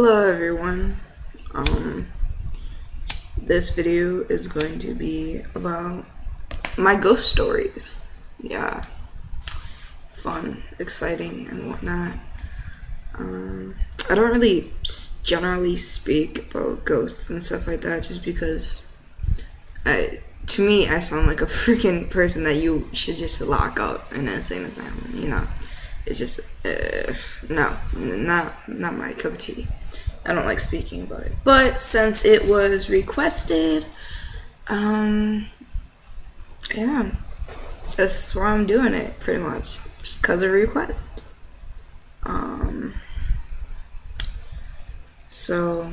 Hello everyone. This video is going to be about my ghost stories. Yeah, fun, exciting, and whatnot. I don't really generally speak about ghosts and stuff like that just because to me, I sound like a freaking person that you should just lock up in an insane asylum, It's just, no, not my cup of tea. I don't like speaking about it. But since it was requested, yeah, that's why I'm doing it, pretty much. Just because of request. So,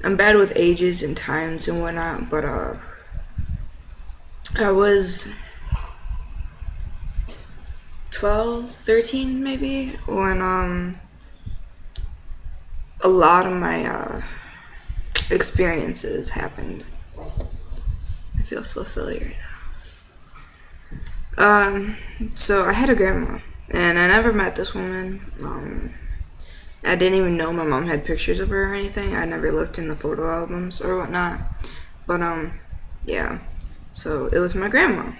I'm bad with ages and times and whatnot, but, I was 12, 13 maybe, when a lot of my experiences happened. I feel so silly right now. So I had a grandma, and I never met this woman. I didn't even know my mom had pictures of her or anything. I never looked in the photo albums or whatnot. But yeah. So it was my grandma,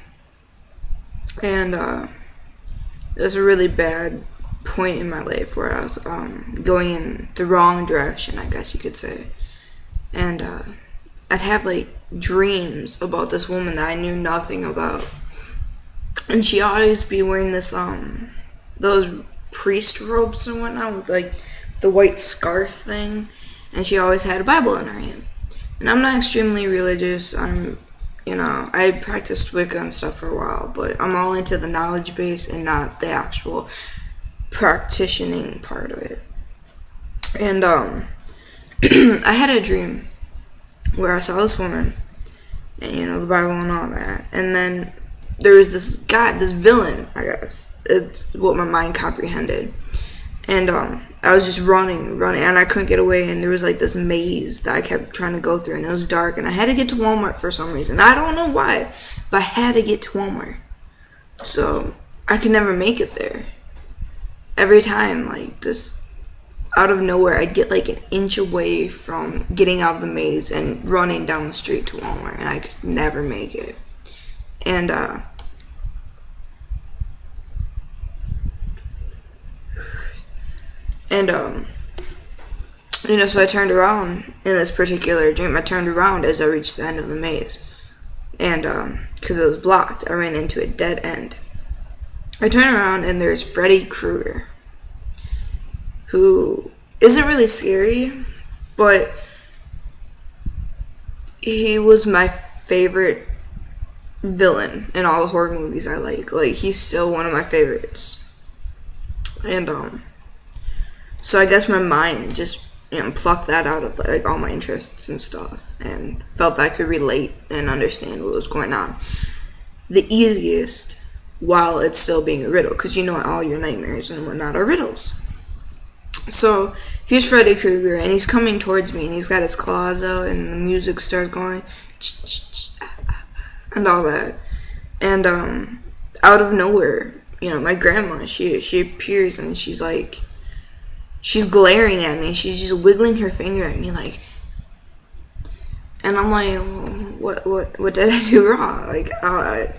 and it was a really bad point in my life where I was going in the wrong direction, I guess you could say. And I'd have like dreams about this woman that I knew nothing about, and she'd always be wearing this those priest robes and whatnot with like the white scarf thing, and she always had a Bible in her hand. And I'm not extremely religious. I practiced Wicca and stuff for a while, but I'm all into the knowledge base and not the actual practicing part of it. And I had a dream where I saw this woman, and the Bible and all that, and then there was this guy, this villain, I guess. It's what my mind comprehended. And I was just running, and I couldn't get away, and there was like this maze that I kept trying to go through, and it was dark, and I had to get to Walmart for some reason. I don't know why, but I had to get to Walmart. So I could never make it there. Every time, like this, out of nowhere, I'd get like an inch away from getting out of the maze and running down the street to Walmart, and I could never make it. And so I turned around in this particular dream. I turned around as I reached the end of the maze. And, because it was blocked, I ran into a dead end. I turn around and there's Freddy Krueger, who isn't really scary, but he was my favorite villain in all the horror movies I like. Like, he's still one of my favorites. And, so I guess my mind just, plucked that out of like all my interests and stuff, and felt that I could relate and understand what was going on. The easiest, while it's still being a riddle, because all your nightmares and whatnot are riddles. So here's Freddy Krueger, and he's coming towards me, and he's got his claws out, and the music starts going, and all that. And out of nowhere, my grandma, she appears, and she's like, she's glaring at me. She's just wiggling her finger at me, like, and I'm like, what did I do wrong? Like,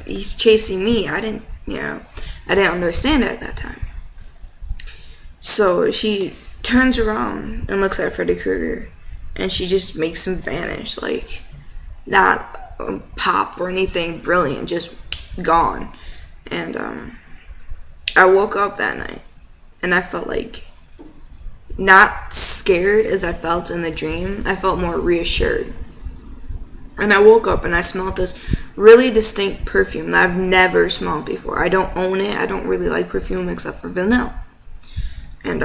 he's chasing me. I didn't understand it at that time. So she turns around and looks at Freddy Krueger, and she just makes him vanish, like, not pop or anything brilliant, just gone. And I woke up that night, and I felt like, not scared as I felt in the dream. I felt more reassured. And I woke up and I smelled this really distinct perfume that I've never smelled before. I don't own it. I don't really like perfume except for vanilla. And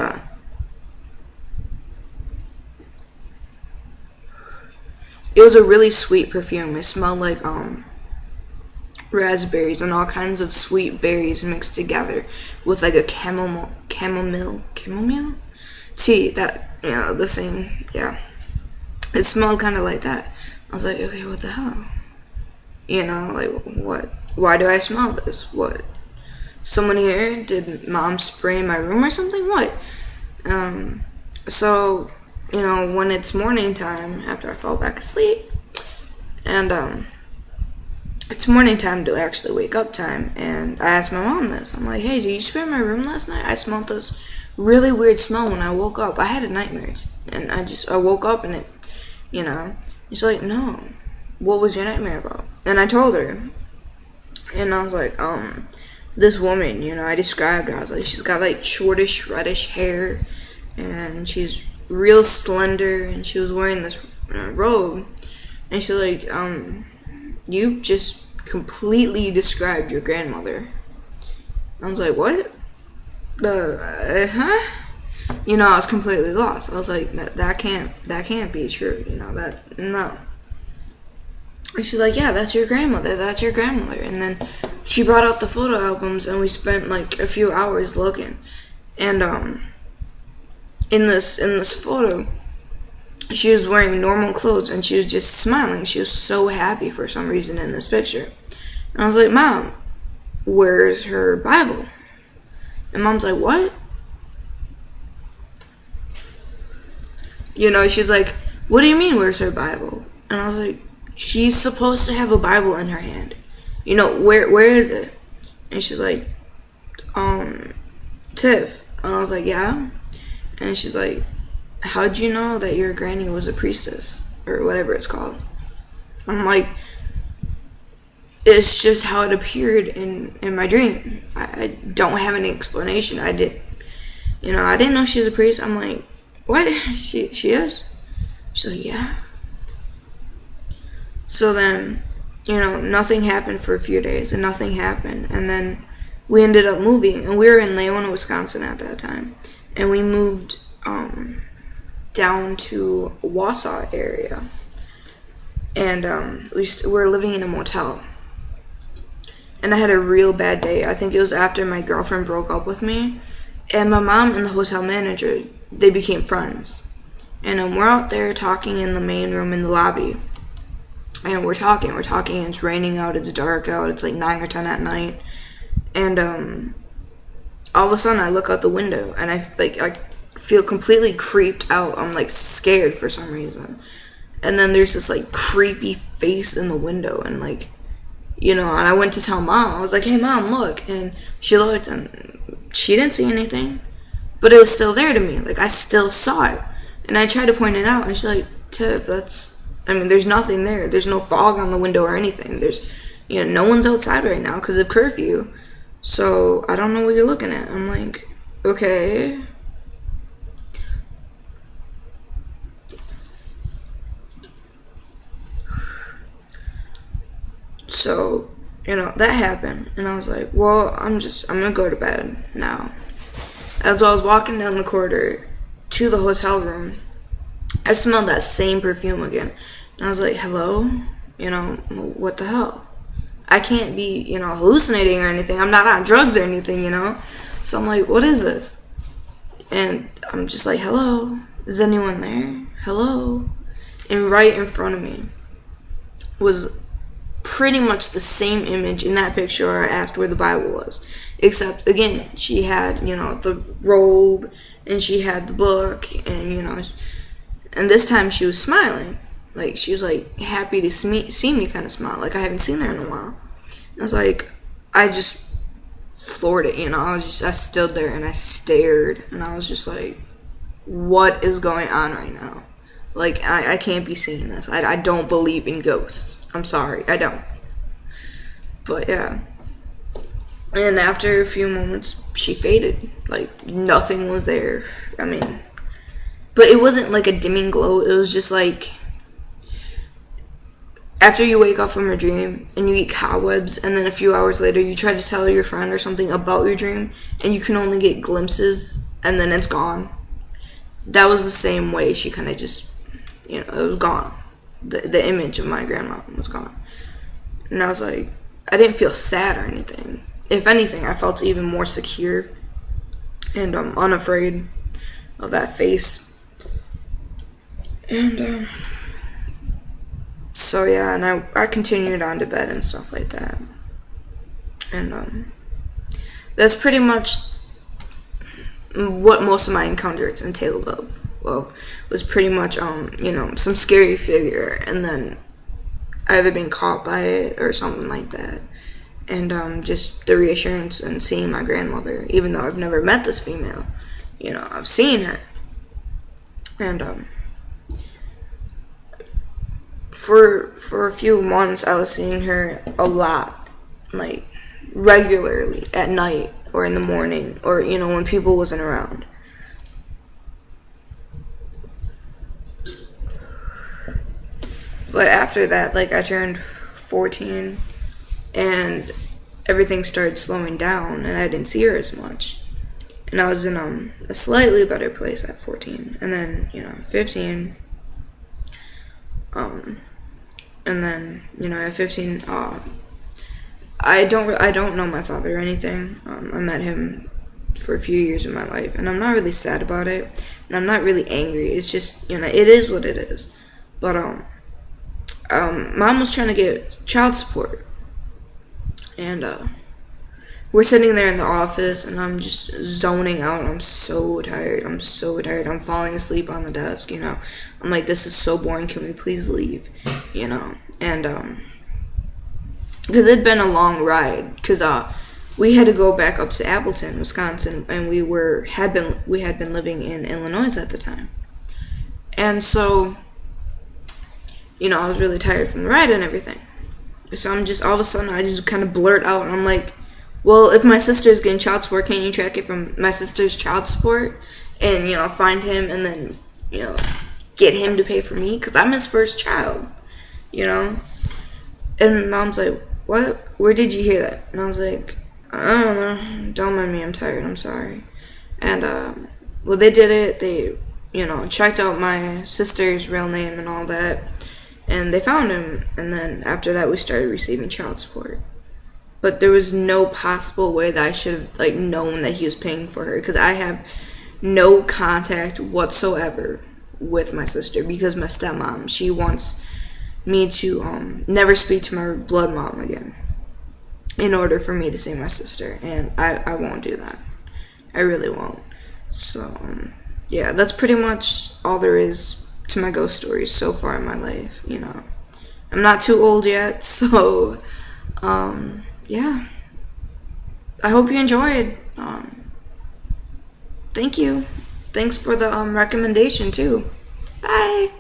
it was a really sweet perfume. It smelled like raspberries and all kinds of sweet berries mixed together with like a chamomile tea, that, the same, yeah. It smelled kind of like that. I was like, okay, what the hell? Like, what? Why do I smell this? What? someone here? Did mom spray my room or something? What? So, when it's morning time after I fall back asleep, and it's morning time to actually wake up time, and I asked my mom this. I'm like, hey, did you spray my room last night? I smelled this really weird smell when I woke up. I had a nightmare, and I woke up and she's like, no, what was your nightmare about? And I told her, and I was like, this woman, I described her. I was like, she's got like shortish, reddish hair, and she's real slender, and she was wearing this robe, and she's like, you just completely described your grandmother. I was like, what? Huh? I was completely lost. I was like, that can't be true. No. And she's like, yeah, that's your grandmother. And then she brought out the photo albums, and we spent like a few hours looking. And in this photo, she was wearing normal clothes, and she was just smiling. She was so happy for some reason in this picture. And I was like, Mom, where's her Bible? And Mom's like, what? She's like, what do you mean, where's her Bible? And I was like, she's supposed to have a Bible in her hand. Where is it? And she's like, Tiff. And I was like, yeah. And she's like, how'd you know that your granny was a priestess? Or whatever it's called. I'm like, it's just how it appeared in my dream. I don't have any explanation. I didn't know she was a priest. I'm like, what? She is? She's like, yeah. So then, nothing happened for a few days, and nothing happened. And then we ended up moving, and we were in Leona, Wisconsin at that time. And we moved down to Wausau area. And we were living in a motel. And I had a real bad day. I think it was after my girlfriend broke up with me. And my mom and the hotel manager, they became friends. And we're out there talking in the main room in the lobby. And we're talking, and it's raining out, it's dark out, it's like 9 or 10 at night. And all of a sudden I look out the window, and I feel completely creeped out. I'm like scared for some reason. And then there's this like creepy face in the window, and and I went to tell Mom. I was like, hey Mom, look. And she looked, and she didn't see anything, but it was still there to me. Like, I still saw it. And I tried to point it out, and she's like, Tiff, there's nothing there. There's no fog on the window or anything. There's, no one's outside right now because of curfew. So I don't know what you're looking at. I'm like, okay. So, that happened. And I was like, well, I'm going to go to bed now. As I was walking down the corridor to the hotel room, I smelled that same perfume again. And I was like, hello? What the hell? I can't be, hallucinating or anything. I'm not on drugs or anything, So I'm like, what is this? And I'm just like, hello? Is anyone there? Hello? And right in front of me was pretty much the same image in that picture where I asked where the Bible was. Except, again, she had, the robe, and she had the book, and, and this time she was smiling. Like, she was, happy to see me kind of smile. Like, I haven't seen her in a while. I was like, I just floored it, I stood there, and I stared, and I was just like, what is going on right now? Like, I can't be seeing this. I don't believe in ghosts. I'm sorry, I don't. But, yeah. And after a few moments, she faded. Like, nothing was there. But it wasn't like a dimming glow. It was just like, after you wake up from a dream and you eat cobwebs, and then a few hours later you try to tell your friend or something about your dream, and you can only get glimpses, and then it's gone. That was the same way. She kind of just, it was gone. The image of my grandma was gone. And I was like, I didn't feel sad or anything. If anything, I felt even more secure and unafraid of that face. And so yeah, and I continued on to bed and stuff like that. And that's pretty much what most of my encounters entailed of was pretty much some scary figure, and then either being caught by it or something like that. And just the reassurance and seeing my grandmother, even though I've never met this female, I've seen her. And for a few months I was seeing her a lot, like regularly at night or in the morning, or when people wasn't around. But after that, like, I turned 14 and everything started slowing down and I didn't see her as much. And I was in a slightly better place at 14. And then, 15. And then, at 15, I don't know my father or anything. I met him for a few years in my life, and I'm not really sad about it, and I'm not really angry. It's just, it is what it is. But Mom was trying to get child support, and we're sitting there in the office, and I'm just zoning out. I'm so tired. I'm falling asleep on the desk. I'm like, this is so boring. Can we please leave? And because it'd been a long ride, because we had to go back up to Appleton, Wisconsin, and we had been living in Illinois at the time. And so, I was really tired from the ride and everything. So I'm just, all of a sudden, I just kind of blurt out, and I'm like, well, if my sister's getting child support, can't you track it from my sister's child support and, find him and then, get him to pay for me? Because I'm his first child, And Mom's like, what? Where did you hear that? And I was like, I don't know. Don't mind me. I'm tired. I'm sorry. And, well, they did it. They, checked out my sister's real name and all that. And they found him. And then after that, we started receiving child support. But there was no possible way that I should have, known that he was paying for her. Because I have no contact whatsoever with my sister. Because my stepmom, she wants me to never speak to my blood mom again in order for me to see my sister, and I won't do that. I really won't. So yeah, that's pretty much all there is to my ghost stories so far in my life. I'm not too old yet, so yeah, I hope you enjoyed. Thank you. Thanks for the recommendation too. Bye.